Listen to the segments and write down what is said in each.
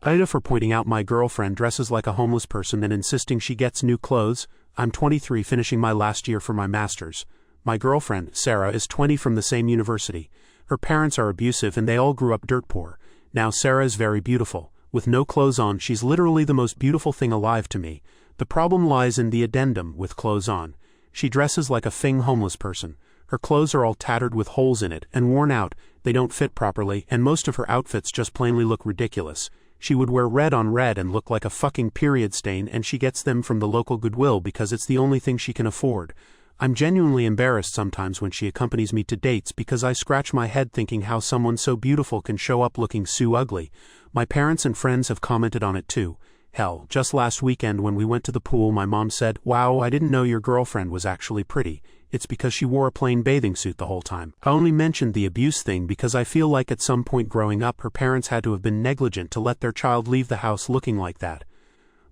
AITA for pointing out my girlfriend dresses like a homeless person and insisting she gets new clothes. I'm 23 finishing my last year for my master's. My girlfriend, Sarah, is 20 from the same university. Her parents are abusive and they all grew up dirt poor. Now Sarah is very beautiful. With no clothes on, she's literally the most beautiful thing alive to me. The problem lies in the addendum with clothes on. She dresses like a homeless person. Her clothes are all tattered with holes in it and worn out, they don't fit properly, and most of her outfits just plainly look ridiculous. She would wear red on red and look like a fucking period stain, and she gets them from the local Goodwill because it's the only thing she can afford. I'm genuinely embarrassed sometimes when she accompanies me to dates because I scratch my head thinking how someone so beautiful can show up looking so ugly. My parents and friends have commented on it too. Hell, just last weekend when we went to the pool, my mom said, "Wow, I didn't know your girlfriend was actually pretty. It's because she wore a plain bathing suit the whole time." I only mentioned the abuse thing because I feel like at some point growing up her parents had to have been negligent to let their child leave the house looking like that.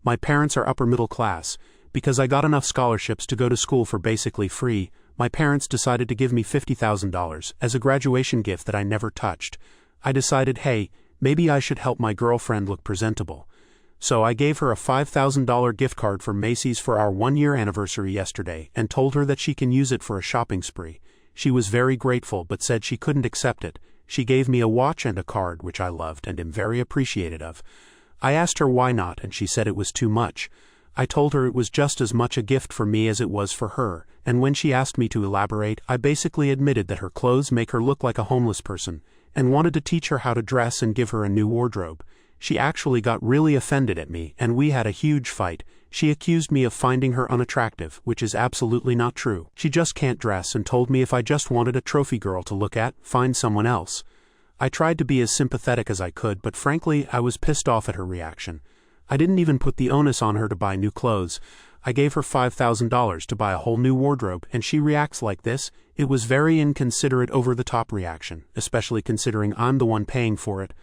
My parents are upper middle class. Because I got enough scholarships to go to school for basically free, my parents decided to give me $50,000 as a graduation gift that I never touched. I decided, hey, maybe I should help my girlfriend look presentable. So I gave her a $5,000 gift card from Macy's for our 1-year anniversary yesterday and told her that she can use it for a shopping spree. She was very grateful but said she couldn't accept it. She gave me a watch and a card, which I loved and am very appreciative of. I asked her why not, and she said it was too much. I told her it was just as much a gift for me as it was for her, and when she asked me to elaborate, I basically admitted that her clothes make her look like a homeless person, and wanted to teach her how to dress and give her a new wardrobe. She actually got really offended at me, and we had a huge fight. She accused me of finding her unattractive, which is absolutely not true. She just can't dress and told me if I just wanted a trophy girl to look at, find someone else. I tried to be as sympathetic as I could, but frankly, I was pissed off at her reaction. I didn't even put the onus on her to buy new clothes. I gave her $5,000 to buy a whole new wardrobe, and she reacts like this. It was very inconsiderate, over-the-top reaction, especially considering I'm the one paying for it.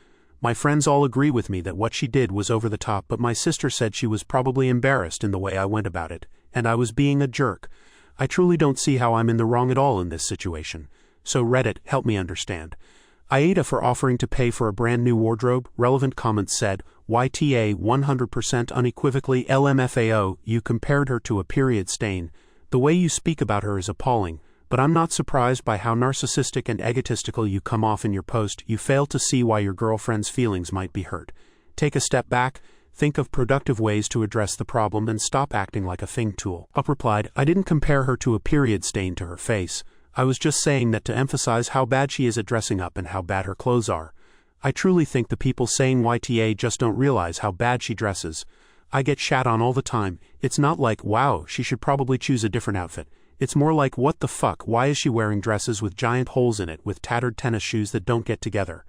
My friends all agree with me that what she did was over the top, but my sister said she was probably embarrassed in the way I went about it, and I was being a jerk. I truly don't see how I'm in the wrong at all in this situation. So Reddit, help me understand. AITA for offering to pay for a brand new wardrobe. Relevant comments said, YTA 100% unequivocally LMFAO, you compared her to a period stain. The way you speak about her is appalling, but I'm not surprised by how narcissistic and egotistical you come off in your post. You fail to see why your girlfriend's feelings might be hurt. Take a step back, think of productive ways to address the problem, and stop acting like a thing tool. Up replied, I didn't compare her to a period stain to her face. I was just saying that to emphasize how bad she is at dressing up and how bad her clothes are. I truly think the people saying YTA just don't realize how bad she dresses. I get shat on all the time. It's not like, wow, she should probably choose a different outfit. It's more like, what the fuck, why is she wearing dresses with giant holes in it with tattered tennis shoes that don't get together?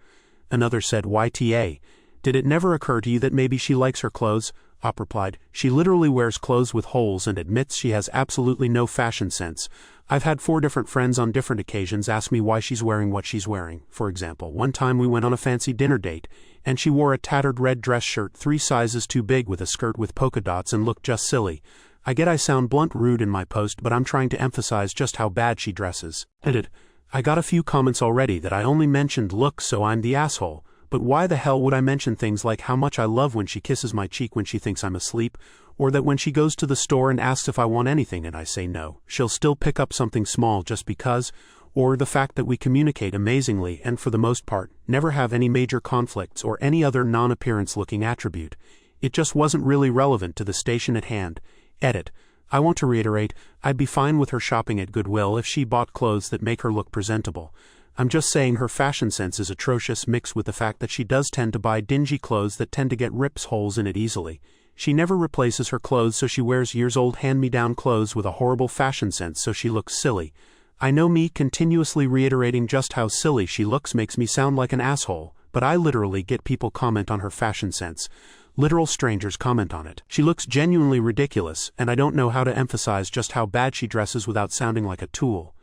Another said, YTA, did it never occur to you that maybe she likes her clothes? Op replied, she literally wears clothes with holes and admits she has absolutely no fashion sense. I've had 4 different friends on different occasions ask me why she's wearing what she's wearing. For example, one time we went on a fancy dinner date, and she wore a tattered red dress shirt 3 sizes too big with a skirt with polka dots and looked just silly. I get I sound blunt rude in my post, but I'm trying to emphasize just how bad she dresses. Edit. I got a few comments already that I only mentioned looks, so I'm the asshole. But why the hell would I mention things like how much I love when she kisses my cheek when she thinks I'm asleep, or that when she goes to the store and asks if I want anything and I say no, she'll still pick up something small just because, or the fact that we communicate amazingly and for the most part, never have any major conflicts or any other non-appearance looking attribute. It just wasn't really relevant to the station at hand. Edit. I want to reiterate, I'd be fine with her shopping at Goodwill if she bought clothes that make her look presentable. I'm just saying her fashion sense is atrocious, mixed with the fact that she does tend to buy dingy clothes that tend to get holes in it easily. She never replaces her clothes, so she wears years-old hand-me-down clothes with a horrible fashion sense so she looks silly. I know me continuously reiterating just how silly she looks makes me sound like an asshole, but I literally get people comment on her fashion sense. Literal strangers comment on it. She looks genuinely ridiculous, and I don't know how to emphasize just how bad she dresses without sounding like a tool.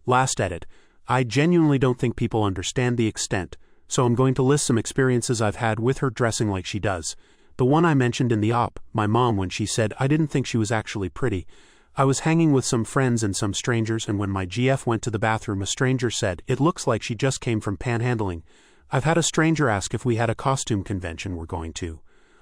Last edit. I genuinely don't think people understand the extent, so I'm going to list some experiences I've had with her dressing like she does. The one I mentioned in the op, my mom, when she said I didn't think she was actually pretty. I was hanging with some friends and some strangers, and when my GF went to the bathroom, a stranger said, "It looks like she just came from panhandling." I've had a stranger ask if we had a costume convention we're going to.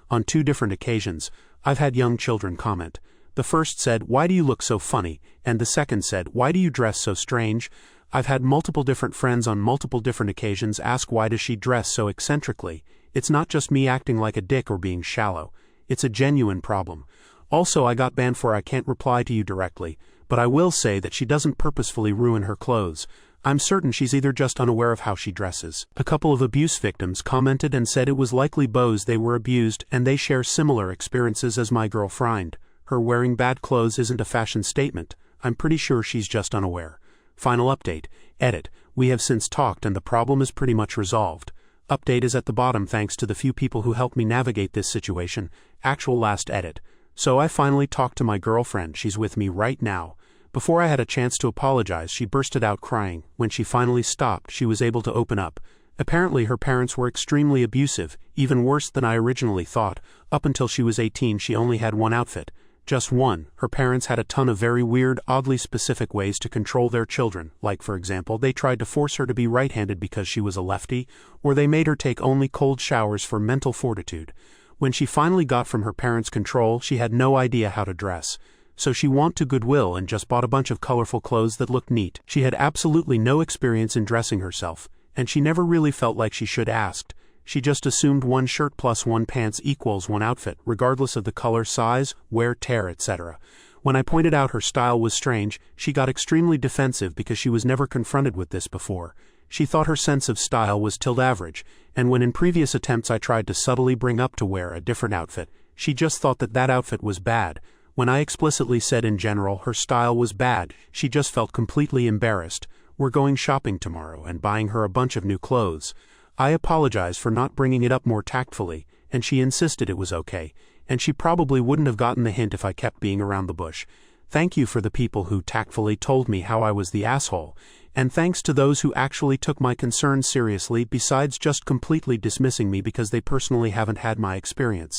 On 2 different occasions, I've had young children comment. The first said, "Why do you look so funny?" And the second said, "Why do you dress so strange?" I've had multiple different friends on multiple different occasions ask why does she dress so eccentrically. It's not just me acting like a dick or being shallow. It's a genuine problem. Also, I got banned for I can't reply to you directly, but I will say that she doesn't purposefully ruin her clothes. I'm certain she's either just unaware of how she dresses. A couple of abuse victims commented and said it was likely bows they were abused and they share similar experiences as my girlfriend. Her wearing bad clothes isn't a fashion statement. I'm pretty sure she's just unaware. Final update. Edit. We have since talked and the problem is pretty much resolved. Update is at the bottom thanks to the few people who helped me navigate this situation. Actual last edit. So I finally talked to my girlfriend. She's with me right now. Before I had a chance to apologize, she bursted out crying. When she finally stopped, she was able to open up. Apparently her parents were extremely abusive, even worse than I originally thought. Up until she was 18, she only had one outfit. Just one. Her parents had a ton of very weird, oddly specific ways to control their children, like for example, they tried to force her to be right-handed because she was a lefty, or they made her take only cold showers for mental fortitude. When she finally got from her parents' control, she had no idea how to dress. So she went to Goodwill and just bought a bunch of colorful clothes that looked neat. She had absolutely no experience in dressing herself, and she never really felt like she should asked. She just assumed one shirt plus one pants equals one outfit, regardless of the color, size, wear, tear, etc. When I pointed out her style was strange, she got extremely defensive because she was never confronted with this before. She thought her sense of style was average, and when in previous attempts I tried to subtly bring up to wear a different outfit, she just thought that outfit was bad. When I explicitly said in general her style was bad, she just felt completely embarrassed. We're going shopping tomorrow and buying her a bunch of new clothes. I apologized for not bringing it up more tactfully, and she insisted it was okay, and she probably wouldn't have gotten the hint if I kept being around the bush. Thank you for the people who tactfully told me how I was the asshole, and thanks to those who actually took my concerns seriously besides just completely dismissing me because they personally haven't had my experience.